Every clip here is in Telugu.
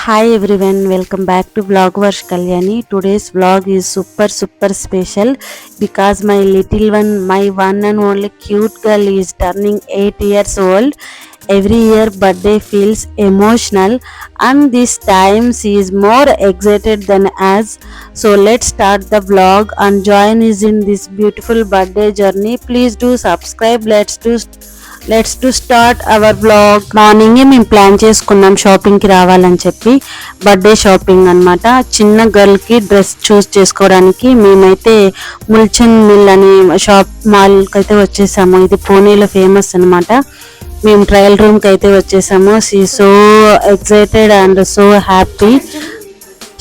Hi everyone, welcome back to Vlogverse Kalyani. Today's vlog is super special because my little one, my one and only cute girl is turning 8 years old. Every year birthday feels emotional and this time she is more excited than us. So let's start the vlog and join us in this beautiful birthday journey. Please do subscribe. Let's to start our blog. మార్నింగే మేము ప్లాన్ చేసుకున్నాం షాపింగ్కి రావాలని చెప్పి. బర్త్డే షాపింగ్ అనమాట. చిన్న గర్ల్కి డ్రెస్ చూస్ చేసుకోవడానికి మేమైతే ముల్చన్ మిల్ అనే మాల్కి అయితే వచ్చేసాము. ఇది పూణేలో ఫేమస్ అనమాట. మేము ట్రయల్ రూమ్కి అయితే వచ్చేసాము. She so excited and so happy.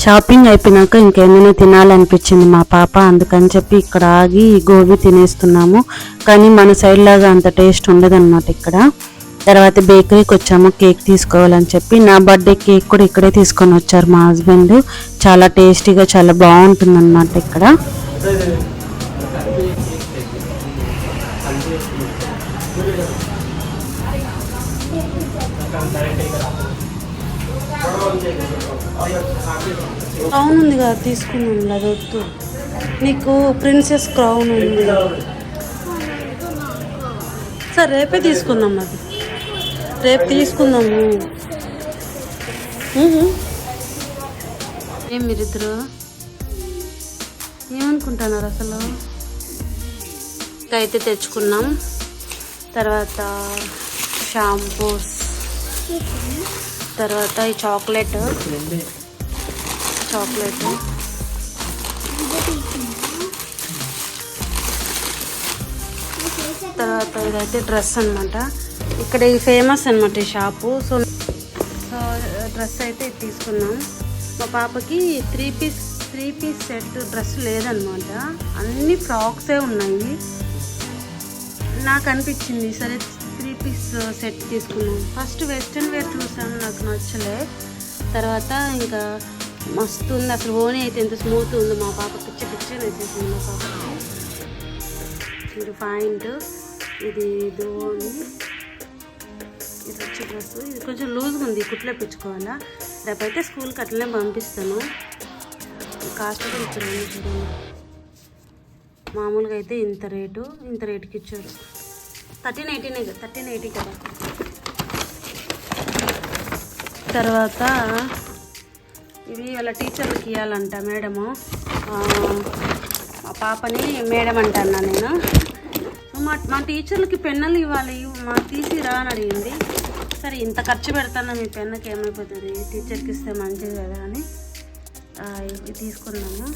Shopping అయిపోయినాక ఇంకేమైనా తినాలనిపించింది మా పాప, అందుకని చెప్పి ఇక్కడ ఆగి గోబీ తినేస్తున్నాము. కానీ మన సైడ్ లాగా అంత టేస్ట్ ఉండదన్నమాట ఇక్కడ. తర్వాత బేకరీకి వచ్చాము కేక్ తీసుకోవాలని చెప్పి. నా బర్త్డే కేక్ కూడా ఇక్కడే తీసుకొని వచ్చారు మా హస్బెండ్. చాలా టేస్టీగా చాలా బాగుంటుంది అన్నమాట ఇక్కడ. క్రౌన్ ఉంది కదా, తీసుకున్నాను. అది వద్దు, నీకు ప్రిన్సెస్ క్రౌన్ ఉంది. సరే రేపే తీసుకుందాం, అది రేపు తీసుకుందాము. ఏం మీరిద్దరు ఏమనుకుంటున్నారు అసలు? అయితే తెచ్చుకున్నాం. తర్వాత షాంపూస్, తర్వాత ఈ చాక్లెట్ తర్వాత ఇదైతే డ్రెస్ అనమాట. ఇక్కడ ఇది ఫేమస్ అనమాట ఈ షాపు. సో డ్రెస్ అయితే తీసుకున్నాం. మా పాపకి త్రీ పీస్ సెట్ డ్రెస్ లేదనమాట, అన్ని ఫ్రాక్సే ఉన్నాయి. నాకు అనిపించింది సరే 3 పీస్ సెట్ తీసుకున్నాం. ఫస్ట్ వెస్ట్రన్ వేర్ చూసాను, నాకు నచ్చలే. తర్వాత ఇంకా మస్తు ఉంది అసలు. ఓనీ అయితే ఎంత స్మూత్ ఉంది. మా పాప పిచ్చ వేసేసింది మా పాపకి. ఇది పాయింట్, ఇది ధోని, ఇది వచ్చి డ్రెస్. ఇది కొంచెం లూజ్గా ఉంది, కుట్లో పెంచుకోవాలా. రేపైతే స్కూల్కి అట్లనే పంపిస్తాను. కాస్ట్ కూడా ఇచ్చారు చూడండి. మామూలుగా అయితే ఇంత రేటుకి ఇచ్చారు. 1380 కదా. తర్వాత ఇవి వాళ్ళ టీచర్లకి ఇవ్వాలంట మేడము. మా పాపని మేడం అంటాను నేను. మా టీచర్లకి పెన్నులు ఇవ్వాలి, మాకు తీసిరా అని అడిగింది. సరే ఇంత ఖర్చు పెడతాను, మీ పెన్నుకి ఏమైపోతుంది, టీచర్కి ఇస్తే మంచిది కదా అని ఇవి తీసుకున్నాము.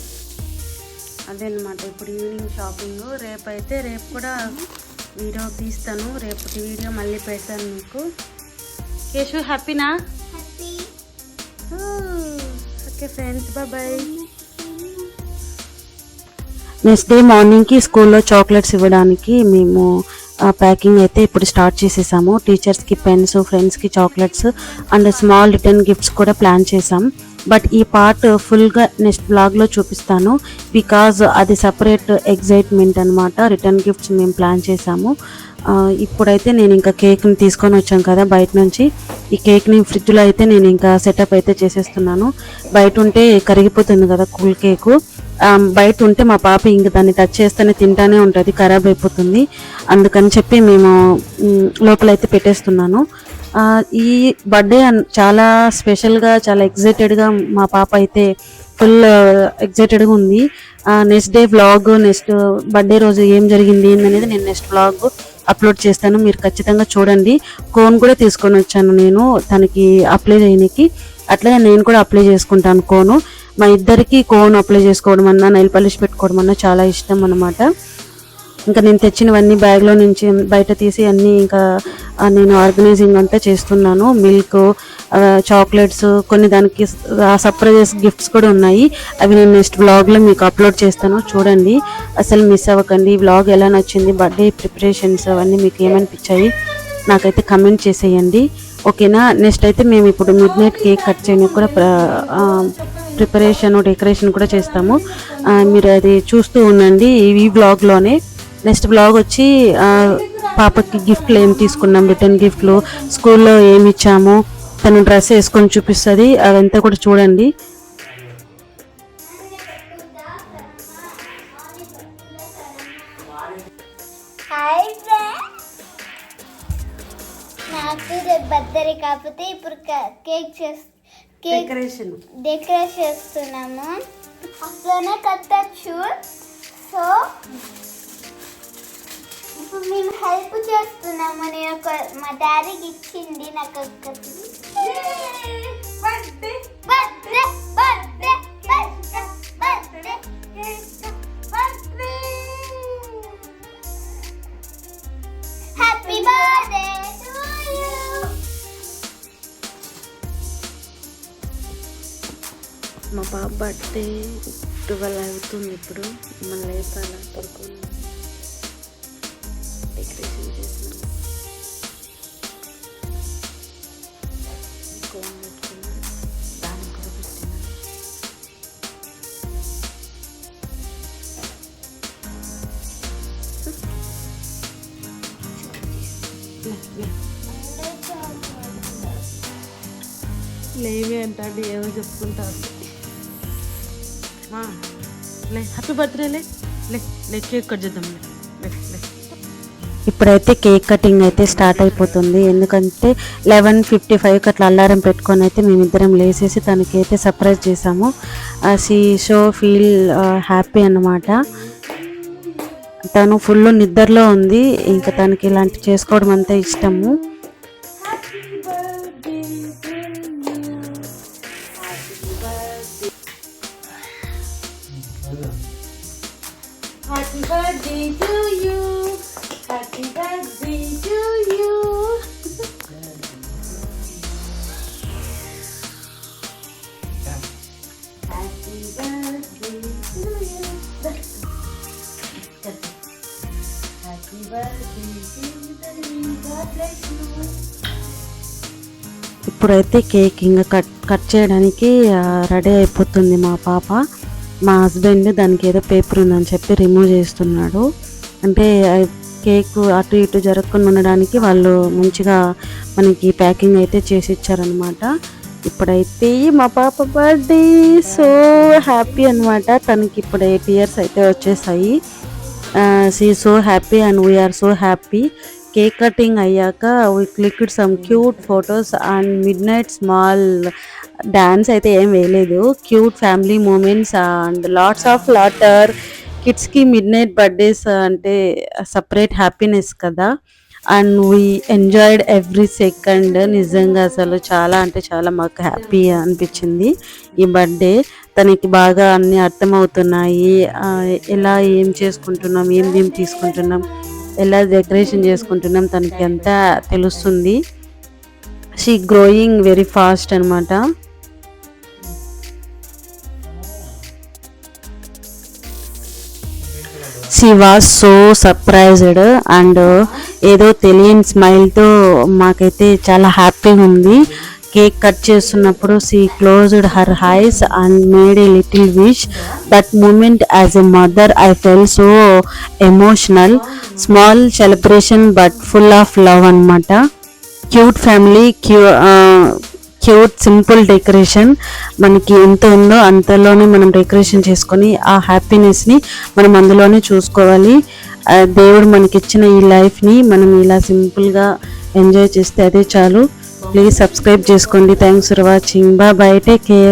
అదేనమాట ఇప్పుడు ఈవినింగ్ షాపింగ్. రేపు కూడా వీడియో తీస్తాను. రేపటి వీడియో మళ్ళీ పెడతాను మీకు. కేశు హ్యాపీనా? Okay friends, bye. Next day మార్నింగ్కి స్కూల్లో చాక్లెట్స్ ఇవ్వడానికి మేము ప్యాకింగ్ అయితే ఇప్పుడు స్టార్ట్ చేసేసాము. టీచర్స్కి పెన్స్, ఫ్రెండ్స్కి chocolates and small return gifts కూడా ప్లాన్ చేసాం. బట్ ఈ పార్ట్ ఫుల్గా నెక్స్ట్ బ్లాగ్లో చూపిస్తాను, బికాజ్ అది సపరేట్ ఎగ్జైట్మెంట్ అనమాట. రిటర్న్ గిఫ్ట్స్ మేము ప్లాన్ చేసాము. ఇప్పుడైతే నేను ఇంకా కేక్ని తీసుకొని వచ్చాను కదా బయట నుంచి. ఈ కేక్ని ఫ్రిడ్జ్లో అయితే నేను ఇంకా సెటప్ అయితే చేసేస్తున్నాను. బయట ఉంటే కరిగిపోతుంది కదా కూల్ కేకు. బయట ఉంటే మా పాప ఇంక దాన్ని టచ్ చేస్తేనే తింటానే ఉంటుంది, ఖరాబ్ అయిపోతుంది. అందుకని చెప్పి మేము లోపలైతే పెట్టేస్తున్నాను. ఈ బర్త్డే చాలా స్పెషల్గా, చాలా ఎగ్జైటెడ్గా మా పాప అయితే ఫుల్ ఎగ్జైటెడ్గా ఉంది. Next day vlog, next birthday రోజు ఏం జరిగింది అనేది నేను నెక్స్ట్ వ్లాగ్ అప్లోడ్ చేస్తాను. మీరు ఖచ్చితంగా చూడండి. కోన్ కూడా తీసుకొని వచ్చాను నేను తనకి అప్లై చేయడానికి. అట్లనే నేను కూడా అప్లై చేసుకుంటాను కోను. మా ఇద్దరికి కోన్ అప్లై చేసుకోవడం అన్నా, నెయిల్ పాలిష్ పెట్టుకోవడం అన్నా చాలా ఇష్టం అన్నమాట. ఇంకా నేను తెచ్చినవన్నీ బ్యాగ్లో నుంచి బయట తీసి అన్నీ ఇంకా నేను ఆర్గనైజింగ్ అంతా చేస్తున్నాను. మిల్క్, చాక్లెట్స్, కొన్ని దానికి సర్ప్రైజ్ గిఫ్ట్స్ కూడా ఉన్నాయి. అవి నేను నెక్స్ట్ వ్లాగ్లో మీకు అప్లోడ్ చేస్తాను, చూడండి, అసలు మిస్ అవ్వకండి. వ్లాగ్ ఎలా నచ్చింది, బర్త్డే ప్రిపరేషన్స్ అవన్నీ మీకు ఏమనిపించాయి నాకైతే కమెంట్ చేసేయండి, ఓకేనా. నెక్స్ట్ అయితే మేము ఇప్పుడు మిడ్ నైట్ కేక్ కట్ చేయడానికి కూడా ప్రిపరేషన్, డెకరేషన్ కూడా చేస్తాము. మీరు అది చూస్తూ ఉండండి ఈ వ్లాగ్లోనే. నెక్స్ట్ బ్లాగ్ వచ్చి పాపకి గిఫ్ట్లు ఏం తీసుకున్నాం, రిటర్న్ గిఫ్ట్లు, స్కూల్లో ఏమి ఇచ్చాము, తను డ్రెస్ వేసుకొని చూపిస్తుంది, అదంతా కూడా చూడండి. నాకు బర్త్డే కాకపోతే ఇప్పుడు కేక్ డెకరేషన్ చేస్తున్నాము. అట్లనే కట్టచ్చు. సో ఇప్పుడు మేము హెల్ప్ చేస్తున్నాము. నేను మా డాడీకి ఇచ్చింది నాకు ఒక్కటి. Happy birthday to you. మా పాప బర్త్డే 12 అవుతుంది. ఇప్పుడు మళ్ళీ లేపాల పడుకుని డెకరేషన్ చేసినాం. కోన్ పెట్టుకున్నాం, దాన్ని కూడా పెట్టినాం. లేవి అంటే ఏమో చెప్పుకుంటారు. హ్యాపీ బర్త్డే లే కేక్ కట్ చేద్దాం. ఇప్పుడైతే కేక్ కటింగ్ అయితే స్టార్ట్ అయిపోతుంది. ఎందుకంటే 11:55కి అట్లా అలారం పెట్టుకొని అయితే మేమిద్దరం లేసేసి తనకి అయితే సర్ప్రైజ్ చేసాము. షీ షో ఫీల్ హ్యాపీ అన్నమాట. తను ఫుల్ నిద్రలో ఉంది. ఇంకా తనకి ఇలాంటి చేసుకోవడం అంతా ఇష్టము. Happy birthday to you. Happy birthday to you. Happy birthday to you. Happy birthday to you. God bless you. ఇప్పుడైతే కేక్ ఇంకా కట్ చేయడానికి రెడీ అయిపోతుంది మా పాప. మా హస్బెండ్ దానికి ఏదో పేపర్ ఉందని చెప్పి రిమూవ్ చేస్తున్నాడు. అంటే కేక్ అటు ఇటు జరగకుండా ఉండడానికి వాళ్ళు మంచిగా మనకి ప్యాకింగ్ అయితే చేసి ఇచ్చారనమాట. ఇప్పుడైతే మా పాప బర్త్డే సో హ్యాపీ అనమాట. తనకి ఇప్పుడు 8 years అయితే వచ్చేసాయి. She so happy and we are so happy. Cake cutting అయ్యాక we clicked some cute photos and midnight small dance అయితే ఏం వేయలేదు. Cute family moments and lots of laughter. కిడ్స్కి మిడ్ నైట్ బర్త్డేస్ అంటే సపరేట్ హ్యాపీనెస్ కదా. And we enjoyed every second. నిజంగా అసలు చాలా అంటే చాలా మాకు హ్యాపీ అనిపించింది ఈ బర్త్డే. తనకి బాగా అన్నీ అర్థమవుతున్నాయి. ఎలా ఏం చేసుకుంటున్నాం, ఏం తీసుకుంటున్నాం, ఎలా డెకరేషన్ చేసుకుంటున్నాం తనకి అంతా తెలుస్తుంది. షీ గ్రోయింగ్ వెరీ ఫాస్ట్ అనమాట. She was so surprised and ఏదో తెలియని స్మైల్తో మాకైతే చాలా హ్యాపీగా ఉంది. కేక్ కట్ చేస్తున్నప్పుడు she closed her eyes and made a little wish. That moment as a mother I fell so emotional. Small celebration but full of love అనమాట. Cute family, cute simple decoration. మనకి ఎంత ఉందో అంతలోనే మనం డెకరేషన్ చేసుకొని ఆ హ్యాపీనెస్ని మనం అందులోనే చూసుకోవాలి. దేవుడు మనకి ఇచ్చిన ఈ లైఫ్ని మనం ఇలా సింపుల్గా ఎంజాయ్ చేస్తే అదే చాలు. ప్లీజ్ సబ్స్క్రైబ్ చేసుకోండి. Thanks for watching. Bye, take care.